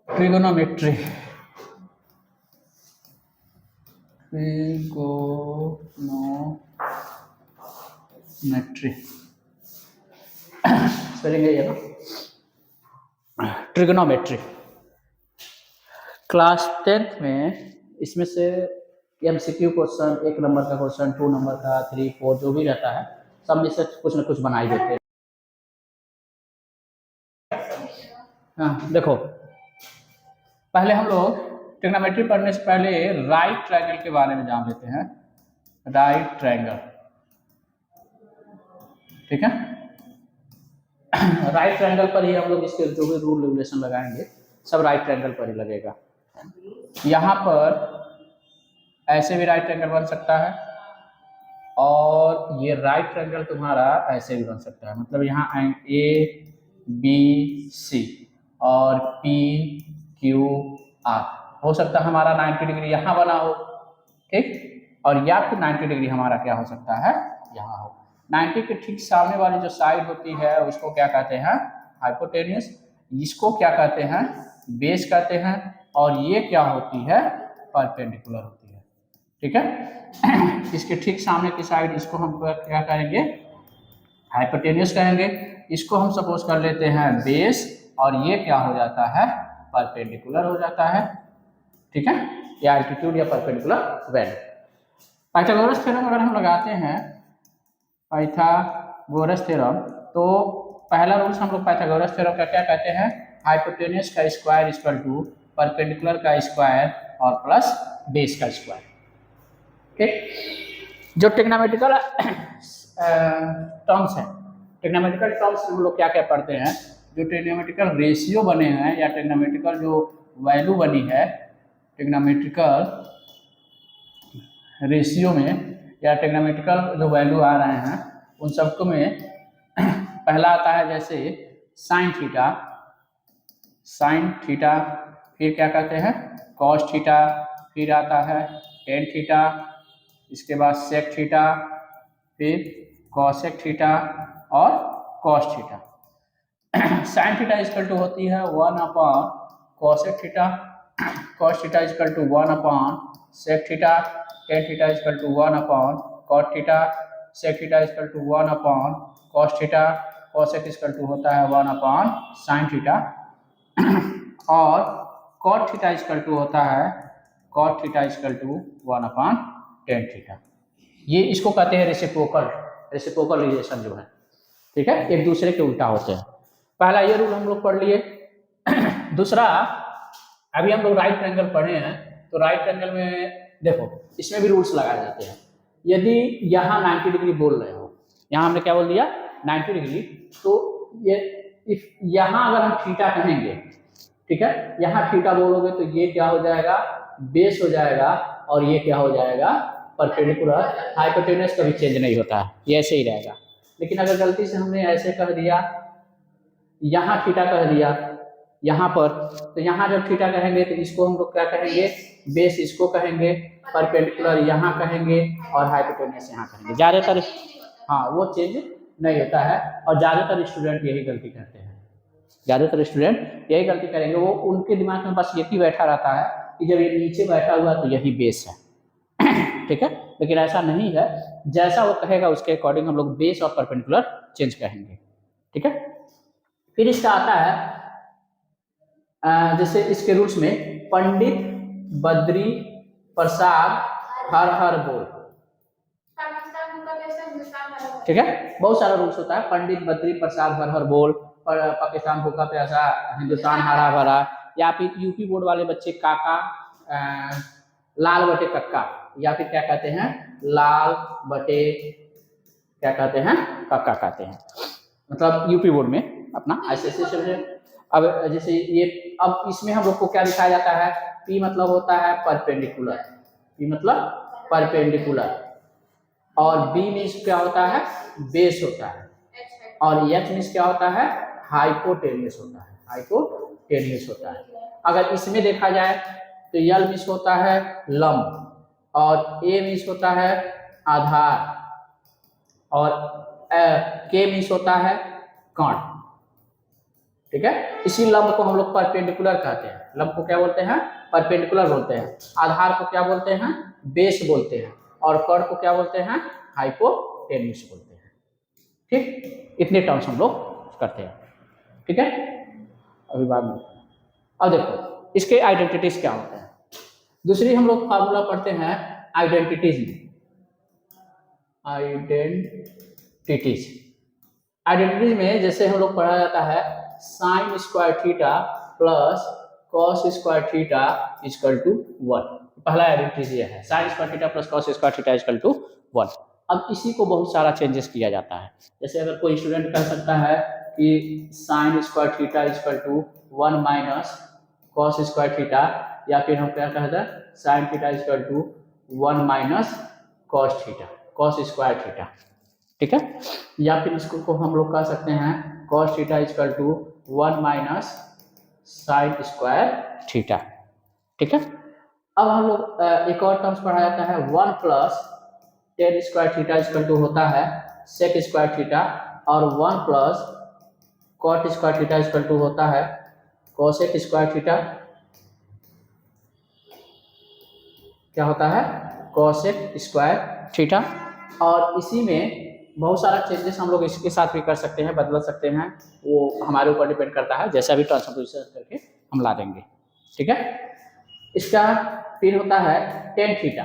Trigonometry spelling ये ना, trigonometry. Class 10th में इसमें से MCQ क्वेश्चन, 1 नंबर का क्वेश्चन, 2 नंबर का, 3, 4 जो भी रहता है सब में से कुछ न कुछ बनाई देते हैं। हाँ देखो, पहले हम लोग ट्रिग्नोमेट्री पढ़ने से पहले राइट ट्रायंगल के बारे में जान लेते हैं। राइट ट्रायंगल, ठीक है। राइट ट्रायंगल पर ही हम लोग इसके जो भी रूल रेगुलेशन लगाएंगे सब राइट ट्रायंगल पर ही लगेगा। यहाँ पर ऐसे भी राइट ट्रायंगल बन सकता है और ये राइट ट्रायंगल तुम्हारा ऐसे भी बन सकता है। मतलब यहाँ ABC और PQR हो सकता है हमारा 90 डिग्री यहाँ बना हो, ठीक, और या फिर 90 डिग्री हमारा क्या हो सकता है, यहाँ हो। 90 के ठीक सामने वाली जो साइड होती है उसको क्या कहते हैं, हाइपोटेन्यूस। इसको क्या कहते हैं, बेस कहते हैं। और ये क्या होती है, परपेंडिकुलर होती है, ठीक है। इसके ठीक सामने की साइड इसको हम क्या कहेंगे, हाइपोटेन्यूस कहेंगे। इसको हम सपोज कर लेते हैं बेस, और ये क्या हो जाता है, परपेंडिकुलर हो जाता है, ठीक है, या एल्टीट्यूड या परपेंडिकुलर वैल्यू। पाइथागोरस थ्योरम अगर हम लगाते हैं, पाइथागोरस थ्योरम, तो पहला रूल्स हम लोग पाइथागोरस थ्योरम का क्या कहते हैं, हाइपोटेन्यूस का स्क्वायर इक्वल टू परपेंडिकुलर का स्क्वायर और प्लस बेस का स्क्वायर, ठीक। जो ट्रिग्नोमेट्रिकल टर्म्स हैं, ट्रिग्नोमेट्रिकल टर्म्स हम लोग क्या क्या पढ़ते हैं, जो ट्रिग्नोमेट्रिकल रेशियो बने हैं या ट्रिग्नोमेट्रिकल जो वैल्यू बनी है, ट्रिग्नोमेट्रिकल रेशियो में या ट्रिग्नोमेट्रिकल जो वैल्यू आ रहे हैं उन सबको में पहला आता है जैसे साइन थीटा, साइन थीटा, फिर क्या कहते हैं कॉस थीटा, फिर आता है टेन थीटा, इसके बाद सेक थीटा, फिर कॉसेक थीटा और cos theta. Sine theta equal to होती है 1 upon cosec theta, cos theta equal to 1 upon sec theta, tan theta equal to 1 upon cot theta, sec theta equal to 1 upon cos theta, cosec equal to होता है 1 upon sine theta, और cot theta equal to होता है cot theta equal to 1 upon tan theta. ये इसको कहते हैं reciprocal, reciprocal relation जो है, ठीक है, एक दूसरे के उल्टा होते हैं। पहला ये रूल हम लोग पढ़ लिए। दूसरा, अभी हम लोग राइट ट्रायंगल पढ़े हैं, तो राइट ट्रायंगल में देखो इसमें भी रूल्स लगाए जाते हैं। यदि यहाँ 90 डिग्री बोल रहे हो, यहाँ हमने क्या बोल दिया 90 डिग्री, तो ये यहाँ अगर हम थीटा कहेंगे, ठीक है, यहाँ थीटा बोलोगे तो ये क्या हो जाएगा, बेस हो जाएगा, और ये क्या हो जाएगा, परपेंडिकुलर। हाइपोटेन्यूस कभी चेंज नहीं होता है, ये ऐसे ही रहेगा। लेकिन अगर गलती से हमने ऐसे कह दिया, यहाँ थीटा कह दिया यहाँ पर, तो यहाँ जब थीटा कहेंगे तो इसको हम लोग क्या कहेंगे, बेस इसको कहेंगे, परपेंडिकुलर यहाँ कहेंगे, और हाइपोटेन्यूस यहाँ कहेंगे। ज़्यादातर हाँ वो चेंज नहीं होता है, और ज़्यादातर स्टूडेंट यही गलती करते हैं, ज़्यादातर स्टूडेंट यही गलती करेंगे। वो उनके दिमाग में बस यही बैठा रहता है कि जब ये नीचे बैठा हुआ तो यही बेस है, ठीक है, लेकिन ऐसा नहीं है। जैसा वो कहेगा उसके अकॉर्डिंग हम लोग बेस और परपेंडिकुलर चेंज कहेंगे, ठीक है। फिर इसका आता है जैसे इसके रूल्स में पंडित बद्री प्रसाद हर हर बोल, ठीक है, बहुत सारा रूल्स होता है। पंडित बद्री प्रसाद हर हर बोल, पाकिस्तान भूखा प्यासा हिंदुस्तान हरा भरा, या फिर यूपी बोर्ड वाले बच्चे काका लाल बटे कक्का, या फिर क्या कहते हैं लाल बटे क्या कहते हैं कक्का कहते हैं, मतलब यूपी बोर्ड में अपना ऐसे समझे। अब जैसे ये, अब इसमें हम लोग को क्या दिखाया जाता है, P मतलब होता है परपेंडिकुलर, P मतलब परपेंडिकुलर, और B मीन्स क्या होता है, बेस होता है, और H मीन्स क्या होता है, हाइपोटेन्यूस होता है, हाइपोटेन्यूस होता है। अगर इसमें देखा जाए तो L मीन्स होता है लंब, और A मीन्स होता है आधार, और K मीन्स होता है कण, ठीक है। इसी लंब को हम लोग परपेंडिकुलर कहते हैं। लंब को क्या बोलते हैं? परपेंडिकुलर बोलते हैं। आधार को क्या बोलते हैं? बेस बोलते हैं। और कर्ण को क्या बोलते हैं? हाइपोटेन्यूज बोलते हैं। ठीक, इतने टर्म्स हम लोग करते हैं। ठीक है, अभी बाद में। अब देखो इसके आइडेंटिटीज क्या होते हैं। दूसरी हम लोग फार्मूला पढ़ते हैं आइडेंटिटीज में। आइडेंटिटीज में जैसे हम लोग पढ़ा जाता है sine square theta plus cos square theta equal to 1। पहला आइडेंटिटी ये है, sine square theta plus cos square theta equal to 1। अब इसी को बहुत सारा चेंजेस किया जाता है। जैसे अगर कोई स्टूडेंट कह सकता है कि sine square theta equal to 1 minus cos square theta, या फिर हम क्या कहते हैं sine theta equal to 1 minus cos theta, cos square theta. ठीक है, या फिर इसको को हम लोग कह सकते हैं cos theta equal to 1 minus sine square theta. ठीक है, अब हम लोग एक और टर्म्स पढ़ा जाता है 1 plus tan square theta equal to होता है सेक स्क्वायर थीटा, और 1 plus cot square theta equal to होता है कोसेक स्क्वायर थीटा। क्या होता है? Cosec square theta. और इसी में बहुत सारा चेंजेस हम लोग इसके साथ भी कर सकते हैं, बदल सकते हैं, वो हमारे ऊपर डिपेंड करता है, जैसा भी ट्रांसफॉर्मेशन करके हम ला देंगे। ठीक है, इसका फिर होता है टेन थीटा।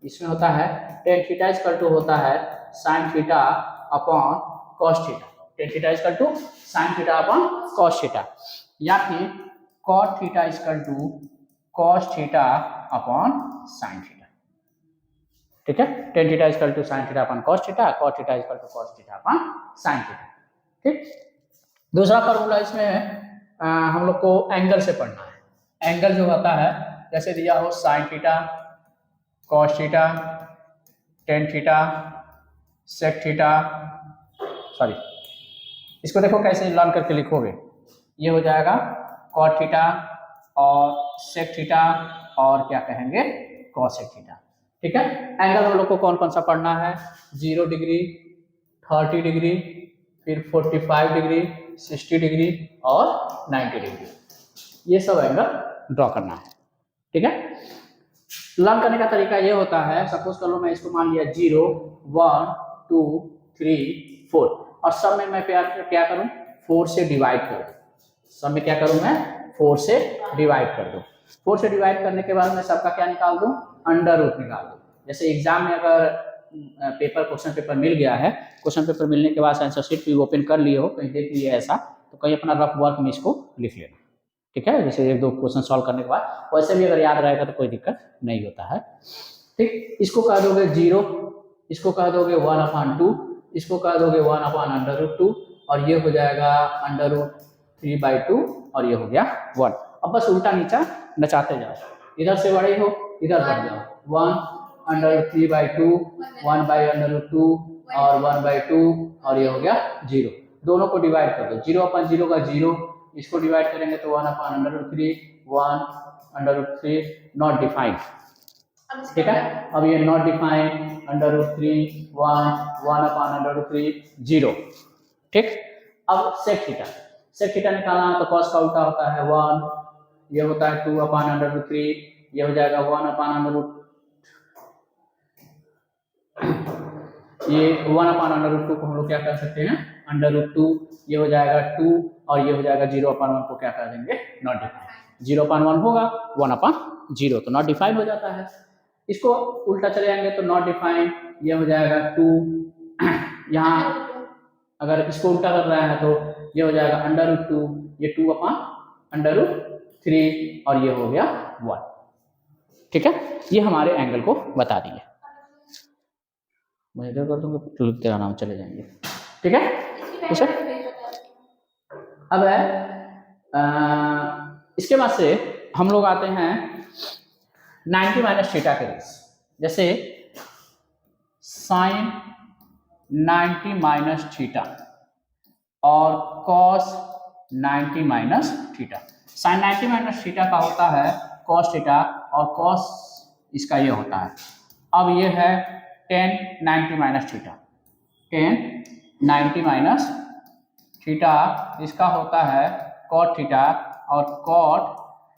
इसमें होता है टेन थीटा इक्वल टू होता है sine theta upon cos theta. Tan theta equal to sine theta upon cos theta, या फिर cot theta equal to cos theta upon sine theta. ठीक है, tan theta equal to sine theta upon cos theta, cot theta equal to cos theta upon sine theta. ठीक, दूसरा formula इसमें हम लोग को एंगल से पढ़ना है। एंगल जो होता है जैसे दिया हो sine theta, cos theta, tan theta, sec theta, sorry इसको देखो कैसे लर्न करके लिखोगे। ये हो जाएगा कॉट थीटा और सेक थीटा और क्या कहेंगे कॉसेक थीटा। ठीक है, एंगल हम लोग को कौन कौन सा पढ़ना है? 0 डिग्री, 30 डिग्री, फिर 45 डिग्री, 60 डिग्री और 90 डिग्री। ये सब एंगल ड्रॉ करना है। ठीक है, लर्न करने का तरीका ये होता है, सपोज कर लो मैं इसको मान लिया 0, 1, 2, 3, 4, और सब में मैं क्या करूं 4 से डिवाइड कर दूं। सब में क्या करूं मैं 4 से डिवाइड कर दूं। 4 से डिवाइड करने के बाद मैं सबका क्या निकाल दूं? अंडर रूट निकाल दूं। जैसे एग्जाम में अगर क्वेश्चन पेपर मिल गया है, क्वेश्चन पेपर मिलने के बाद आंसर शीट भी ओपन कर लिए हो, कहीं देख लिए ऐसा, तो कहीं अपना रफ वर्क में इसको लिख लेना। ठीक है, जैसे 1-2 क्वेश्चन सॉल्व करने के बाद वैसे भी अगर याद रहेगा तो कोई दिक्कत नहीं होता है। ठीक, इसको कह दोगे 0, इसको कह दोगे 1/2, इसको कह दोगे 1/√2, और ये हो जाएगा √3/2, और ये हो गया 1। अब बस उल्टा नीचा नचाते जाओ, इधर से बड़े हो इधर बढ़ जाओ, 1√3/2, 1/√2 और 1/2, और ये हो गया 0। दोनों को डिवाइड कर दो, 0/0 का 0, इसको डिवाइड करेंगे तो 1/√3, 1/√3 नॉट डिफाइंड। ठीक है, अब ये नॉट डिफाइंड, √3, 1/√3, 0। ठीक, अब सेक थीटा, सेक थीटा निकालना तो कॉस का उल्टा होता है 1, ये होता है 2/√3, ये हो जाएगा 1/√2, ये 1/√2 को हम लोग क्या कर सकते हैं √2, ये हो जाएगा 2, और ये हो जाएगा 0/1 को क्या कर देंगे नॉट डिफाइंड। 0/1 होगा 1/0 तो नॉट डिफाइंड हो जाता है। इसको उल्टा चले जाएंगे तो नॉट डिफाइंड, ये हो जाएगा 2, यहाँ अगर इसको उल्टा कर रहा है तो ये हो जाएगा √2, ये 2/√3, और ये हो गया 1। ठीक है, ये हमारे एंगल को बता दिए। मैं इधर कर दूंगा तो तेरा नाम चले जाएंगे। ठीक है, ठीक है। अब इसके बाद से हम लोग आते हैं 90 माइनस थीटा के रेस। जैसे साइन 90 माइनस थीटा और cos 90 minus theta. Sine 90 minus theta का होता है कॉस थीटा, और कॉस इसका ये होता है। अब ये है tan 90 minus theta, tan 90 minus theta इसका होता है कॉट थीटा, और कॉट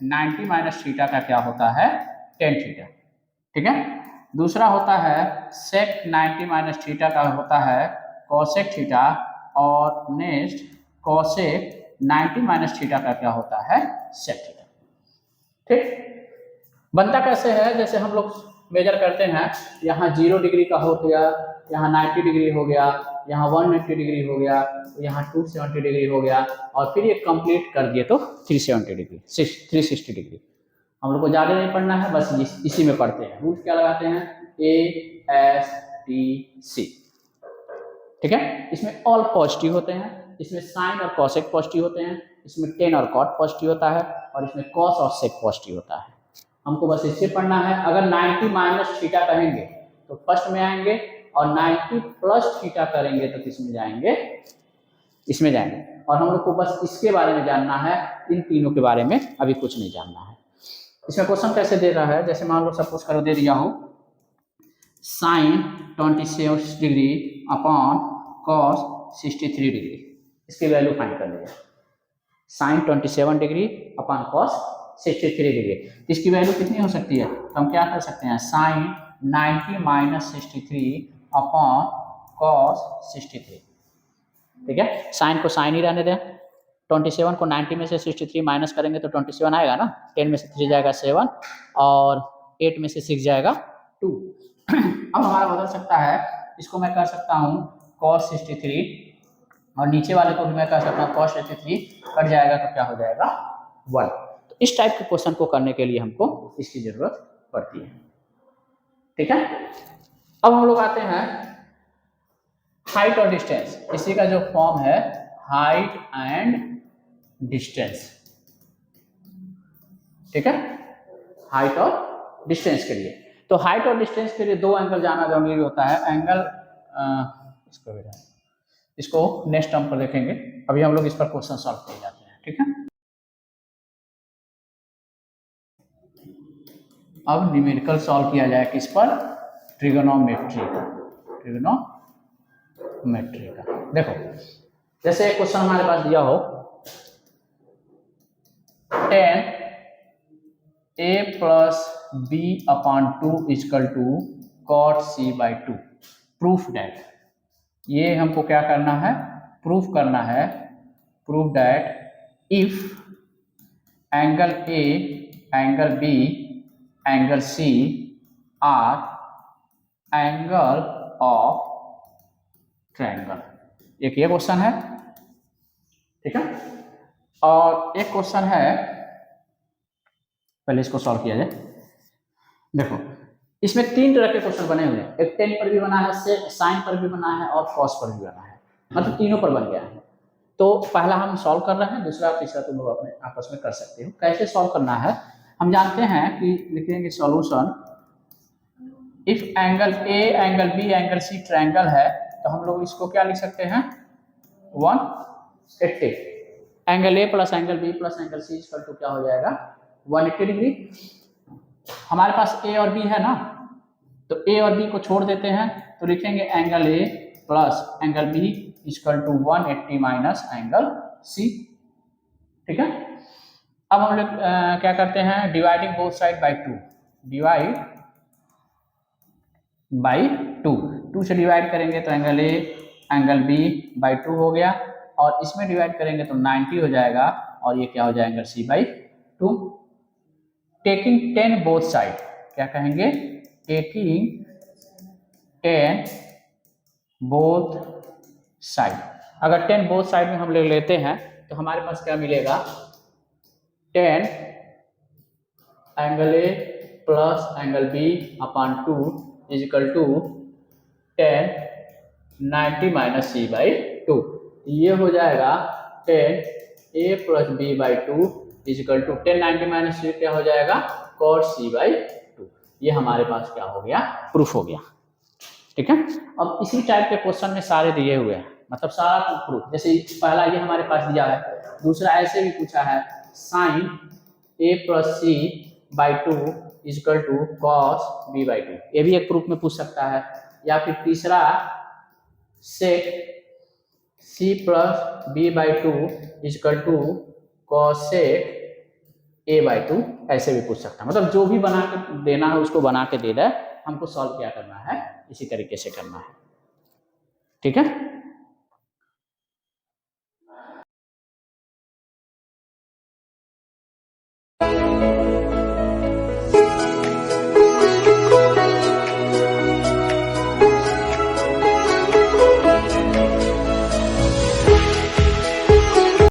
90 माइनस थीटा का क्या होता है, टेन थीटा। ठीक है। दूसरा होता है सेक 90 माइनस थीटा का होता है कॉसेक थीटा, और नेक्स्ट कॉसेक 90 माइनस थीटा का क्या होता है, सेक थीटा। ठीक। बनता कैसे है, जैसे हम लोग मेजर करते हैं, यहाँ 0 डिग्री का हो गया, यहाँ 90 डिग्री हो गया, यहाँ 180 डिग्री हो गया, यहाँ 270 डिग्री हो गया, और फिर ये कंप्लीट कर दिए तो 370 डिग्री, 360 डिग्री। हम लोग को ज़्यादा नहीं पढ़ना है, बस इसी में पढ़ते हैं। रूल क्या लगाते हैं, ASTC। ठीक है। इसमें ऑल पॉजिटिव होते हैं, इसमें साइन और कॉसेक पॉजिटिव होते हैं, इसमें टेन और कॉट पॉजिटिव होता है, और इसमें कॉस और सेक पॉजिटिव होता है। हमको बस इससे पढ़ना है। अगर 90 माइनस थीटा कहेंगे तो फर्स्ट में आएंगे, और 90 प्लस थीटा करेंगे तो किस में जाएंगे, इसमें जाएंगे। और हम लोग को बस इसके बारे में जानना है, इन तीनों के बारे में अभी कुछ नहीं जानना है। इसमें क्वेश्चन कैसे दे रहा है, जैसे मान लो सपोज करो दे दिया हो sine 27 degree upon cos 63 degree, इसकी वैल्यू फाइंड कर लीजिए। Sine 27 degree upon cos 63 degree, इसकी वैल्यू कितनी हो सकती है, तो हम क्या कर सकते हैं, साइन 90 माइनस 63 अपॉन कॉस 63। ठीक है। साइन को साइन ही रहने दें, 27 को 90 में से 63 माइनस करेंगे तो 27 आएगा ना, 10 में से 3 जाएगा 7, और 8 में से 6 जाएगा 2। अब हमारा बदल सकता है, इसको मैं कर सकता हूँ cos 63, और नीचे वाले को भी मैं कर सकता हूँ cos 63, कट जाएगा तो क्या हो जाएगा 1। तो इस टाइप के क्वेश्चन को करने के लिए हमको इसकी जरूरत पड़ती है। ठीक है। अब हम लोग आते हैं हाइट और डिस्टेंस। इसी का जो फॉर्म है हाइट एंड डिस्टेंस। ठीक है। हाइट और डिस्टेंस के लिए, तो हाइट और डिस्टेंस के लिए दो एंगल जाना जरूरी होता है। एंगल इसको नेक्स्ट टर्म पर देखेंगे, अभी हम लोग इस पर क्वेश्चन सॉल्व किए जाते हैं। ठीक है। अब न्यूमेरिकल सॉल्व किया जाए किस पर, ट्रिगोनोमेट्री का। देखो जैसे एक क्वेश्चन हमारे पास दिया हो 10a plus b upon 2 equal to cot c by 2, proof that. ये हमको क्या करना है, प्रूफ करना है, proof that if angle a, angle b, angle c are angle of triangle. एक ये क्वेश्चन है। ठीक है। और एक क्वेश्चन है, पहले इसको सॉल्व किया जाए। देखो इसमें 3 तरह के क्वेश्चन बने हुए हैं, एक टेन पर भी बना है, साइन पर भी बना है, और कॉस पर भी बना है, मतलब तीनों पर बन गया है। तो पहला हम सॉल्व कर रहे हैं, दूसरा तीसरा तुम लोग अपने आपस में कर सकते हो। कैसे सॉल्व करना है, हम जानते हैं कि लिखेंगे solution, if angle A, angle B, angle C triangle है, तो हम लोग इसको क्या लिख सकते हैं 180। Angle A plus angle B plus angle C equal to क्या हो जाएगा 180 डिग्री। हमारे पास ए और बी है ना, तो ए और बी को छोड़ देते हैं, तो लिखेंगे angle A plus angle B equal to 180 minus angle C. ठीक है। अब हम लोग क्या करते हैं, dividing both side by 2, divide by 2 से डिवाइड करेंगे तो angle A angle B by 2 हो गया, और इसमें डिवाइड करेंगे तो 90 हो जाएगा, और ये क्या हो जाएगा angle C by 2। Taking 10 both side, क्या कहेंगे, टेकिंग 10 बोथ साइड। अगर 10 बोथ साइड में हम ले लेते हैं तो हमारे पास क्या मिलेगा, 10 angle A plus angle B upon 2 is equal to 10 90 minus C by 2। ये हो जाएगा 10 A plus B by 2 is equal to 10 90 minus C क्या हो जाएगा कॉट सी बाई 2। ये हमारे पास क्या हो गया, प्रूफ हो गया। ठीक है। अब इसी टाइप के क्वेश्चन में सारे दिए हुए हैं, मतलब सारा प्रूफ। जैसे पहला ये हमारे पास दिया है, दूसरा ऐसे भी पूछा है, sine A plus C by 2 is equal to cos B by 2, ये भी एक प्रूफ में पूछ सकता है। या फिर तीसरा sec C plus B by 2 is equal to cosec a/2 ऐसे भी पूछ सकता है। मतलब जो भी बना के देना है उसको बना के दे रहा है, हमको सॉल्व क्या करना है, इसी तरीके से करना है। ठीक है।